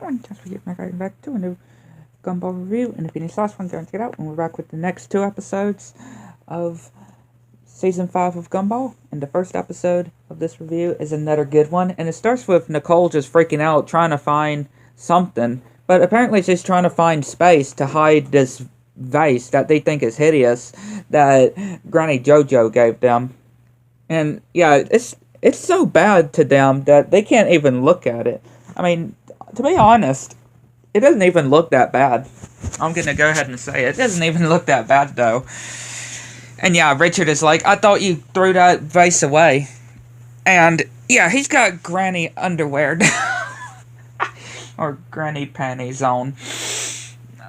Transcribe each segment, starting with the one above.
Anyone, just for getting back to a new Gumball review. And if you need the last one, go and check it out. And we're back with the next 2 episodes of Season 5 of Gumball. And the first episode of this review is another good one. And it starts with Nicole just freaking out, trying to find something. But apparently she's trying to find space to hide this vase that they think is hideous that Granny JoJo gave them. And yeah, it's so bad to them that they can't even look at it. I mean, to be honest, it doesn't even look that bad. I'm gonna go ahead and say it. It doesn't even look that bad, though. And yeah, Richard is like, I thought you threw that vase away. And yeah, he's got granny underwear. Or granny panties on.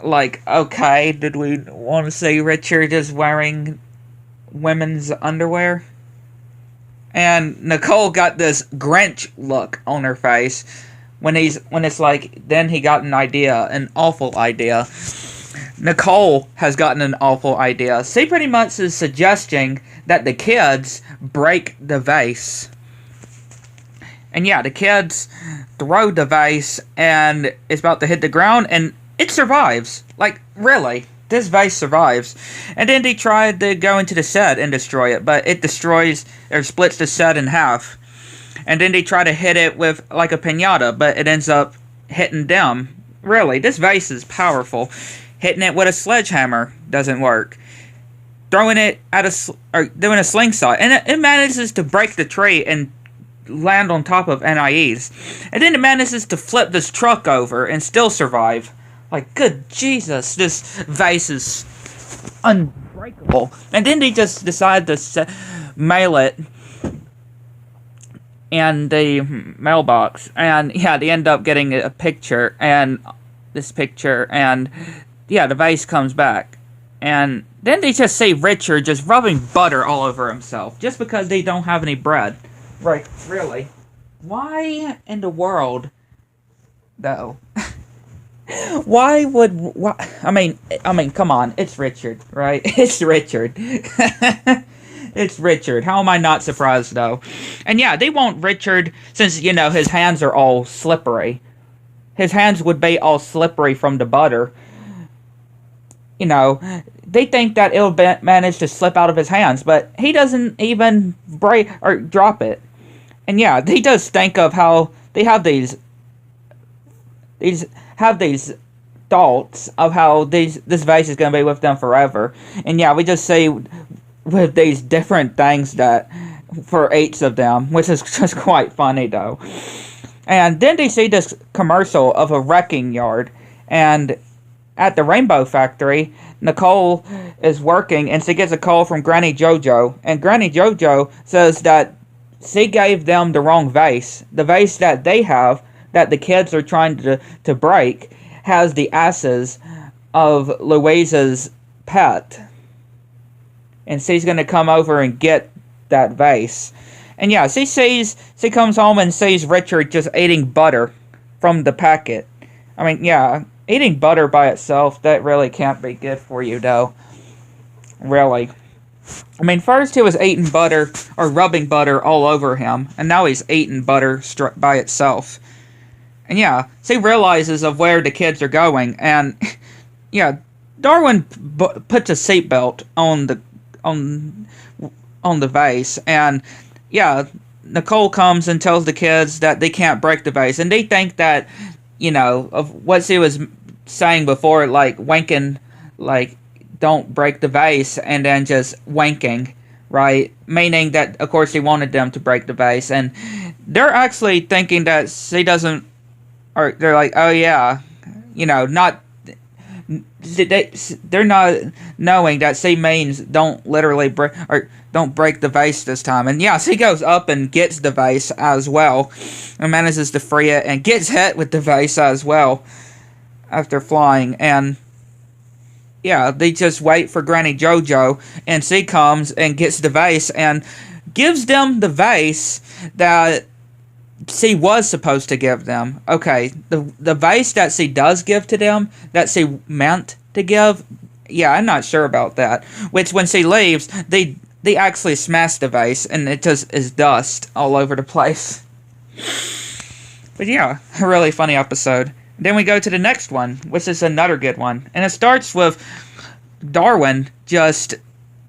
Like, okay, did we want to see Richard is wearing women's underwear? And Nicole got this Grinch look on her face when it's like, then he got an idea, an awful idea. Nicole has gotten an awful idea. She pretty much is suggesting that the kids break the vase. And yeah, the kids throw the vase and it's about to hit the ground and it survives. Like, really. This vase survives. And then they tried to go into the set and destroy it, but it destroys or splits the set in half. And then they try to hit it with like a piñata, but it ends up hitting them. Really, this vase is powerful. Hitting it with a sledgehammer doesn't work. Throwing it at or doing a slingshot, and it manages to break the tree and land on top of NIE's. And then it manages to flip this truck over and still survive. Like, good Jesus, this vase is unbreakable. And then they just decide to mail it in the mailbox. And yeah, they end up getting a picture, and this picture, and yeah, the vase comes back. And then they just see Richard just rubbing butter all over himself, just because they don't have any bread. Right, really. Why in the world, though? Why, I mean, come on, it's Richard, right? It's Richard. It's Richard. How am I not surprised, though? And yeah, they want Richard, since, you know, his hands are all slippery. His hands would be all slippery from the butter. You know, they think that it'll manage to slip out of his hands, but he doesn't even break or drop it. And yeah, he does think of how they have these thoughts of how this vase is going to be with them forever. And yeah, we just see with these different things that for each of them, which is just quite funny though. And then they see this commercial of a wrecking yard, and at the Rainbow Factory, Nicole is working, and she gets a call from Granny JoJo, and Granny JoJo says that she gave them the wrong vase. The vase that they have, that the kids are trying to break, has the ashes of Louisa's pet. And she's going to come over and get that vase. And yeah, she comes home and sees Richard just eating butter from the packet. I mean, yeah, eating butter by itself, that really can't be good for you, though. Really. I mean, first he was eating butter, or rubbing butter all over him, and now he's eating butter by itself. And yeah, she realizes of where the kids are going, and yeah, Darwin puts a seatbelt on the vase, and yeah, Nicole comes and tells the kids that they can't break the vase, and they think that, you know, of what she was saying before, like wanking, like don't break the vase, and then just wanking, right? Meaning that, of course, she wanted them to break the vase, and they're actually thinking that she doesn't, or they're like, oh yeah, you know, not, they're not knowing that she means don't literally break, or don't break the vase this time. And yeah, she goes up and gets the vase as well, and manages to free it, and gets hit with the vase as well after flying. And yeah, they just wait for Granny JoJo, and she comes and gets the vase and gives them the vase that she was supposed to give them. Okay, the vase that she does give to them, that she meant to give, yeah, I'm not sure about that. Which, when she leaves, they actually smash the vase, and it just is dust all over the place. But yeah, a really funny episode. Then we go to the next one, which is another good one. And it starts with Darwin just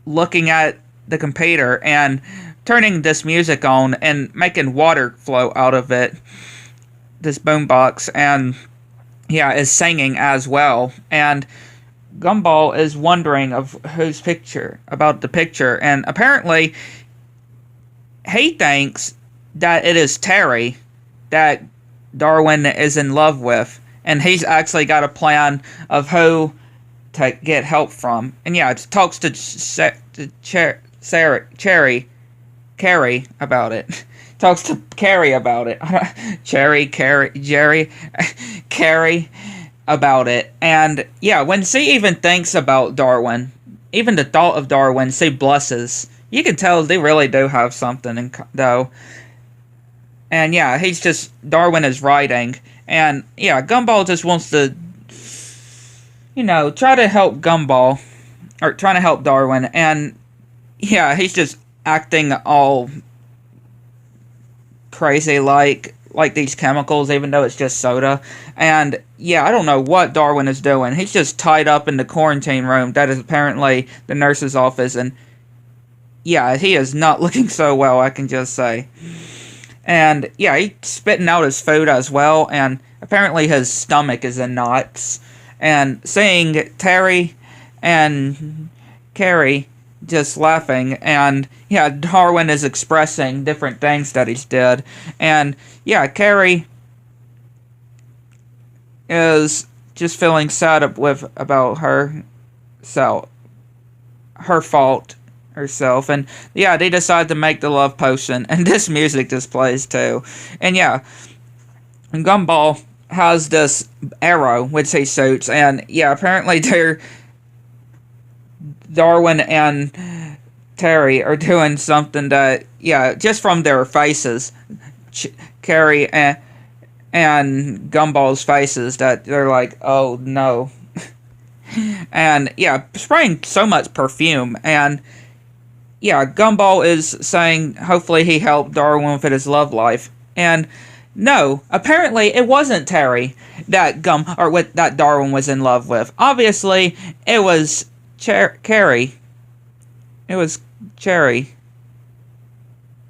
looking at the computer and turning this music on and making water flow out of it, this boombox, and yeah, is singing as well. And Gumball is wondering of whose picture, about the picture, and apparently he thinks that it is Terry that Darwin is in love with, and he's actually got a plan of who to get help from. And yeah, it talks to Carrie about it. Talks to Carrie about it. Carrie about it. And yeah, when she even thinks about Darwin, even the thought of Darwin, she blushes. You can tell they really do have something though. And yeah, Darwin is writing. And yeah, Gumball just wants to, try to help Gumball, or trying to help Darwin. And yeah, he's just acting all crazy like these chemicals, even though it's just soda. And yeah, I don't know what Darwin is doing. He's just tied up in the quarantine room that is apparently the nurse's office. And yeah, he is not looking so well, I can just say. And yeah, he's spitting out his food as well, and apparently his stomach is in knots. And seeing Terry and Carrie just laughing, and yeah, Darwin is expressing different things that he's did. And yeah, Carrie is just feeling sad about her fault herself. And yeah, they decide to make the love potion, and this music just plays too. And yeah, Gumball has this arrow which he shoots, and yeah, apparently Darwin and Terry are doing something that, yeah, just from their faces, Carrie and Gumball's faces, that they're like, oh no. And yeah, spraying so much perfume. And yeah, Gumball is saying hopefully he helped Darwin with his love life. And no, apparently it wasn't Terry that that Darwin was in love with. Obviously, it was Carrie. It was Cherry.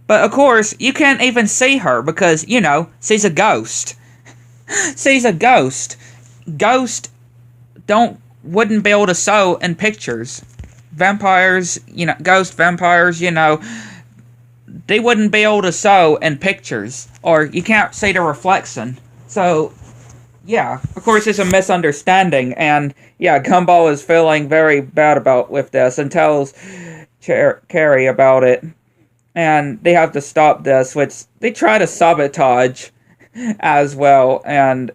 But of course, you can't even see her because, she's a ghost. She's a ghost. Ghosts wouldn't be able to sew in pictures. Vampires, ghost vampires, they wouldn't be able to sew in pictures, or you can't see the reflection. So, yeah, of course it's a misunderstanding, and yeah, Gumball is feeling very bad with this, and tells Carrie about it, and they have to stop this, which they try to sabotage as well, and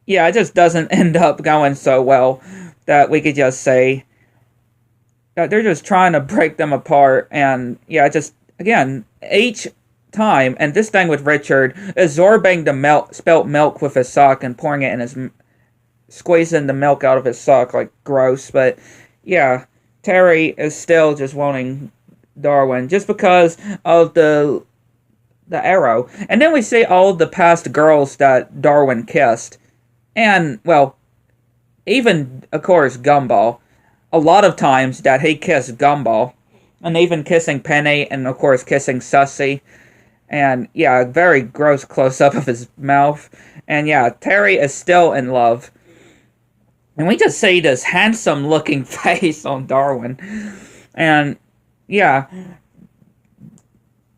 yeah, it just doesn't end up going so well that we could just say that they're just trying to break them apart. And yeah, just again, each time, and this thing with Richard, absorbing the spilt milk with his sock and pouring it in his, squeezing the milk out of his sock, like gross. But yeah, Terry is still just wanting Darwin just because of the arrow. And then we see all the past girls that Darwin kissed, and well, even of course Gumball. A lot of times that he kissed Gumball, and even kissing Penny, and of course kissing Sussy. And yeah, a very gross close-up of his mouth. And yeah, Terry is still in love. And we just see this handsome-looking face on Darwin. And yeah,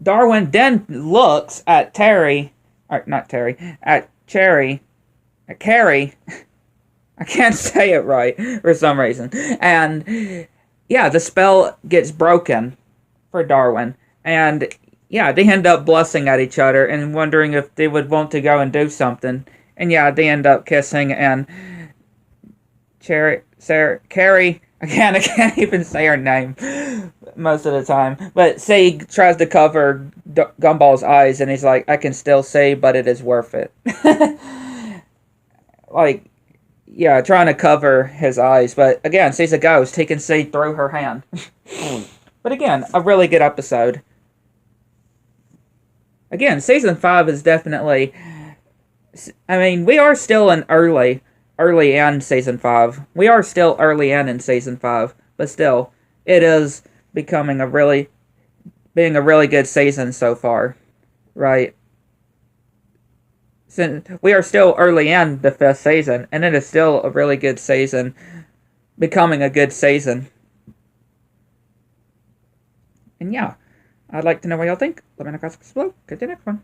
Darwin then looks at Carrie. I can't say it right for some reason. And yeah, the spell gets broken for Darwin. And yeah, they end up blushing at each other and wondering if they would want to go and do something. And yeah, they end up kissing. And Carrie, I can't even say her name most of the time. But he tries to cover Gumball's eyes, and he's like, I can still see, but it is worth it. Like, yeah, trying to cover his eyes. But again, she's a ghost. He can see through her hand. But again, a really good episode. Again, Season 5 is definitely I mean, we are still in early in season 5. We are still early in season 5, but still, it is becoming being a really good season so far, right? Since we are still early in the 5th season, and it is still a really good season, becoming a good season. And yeah, I'd like to know what y'all think. Let me know in the comments below. Get to the next one.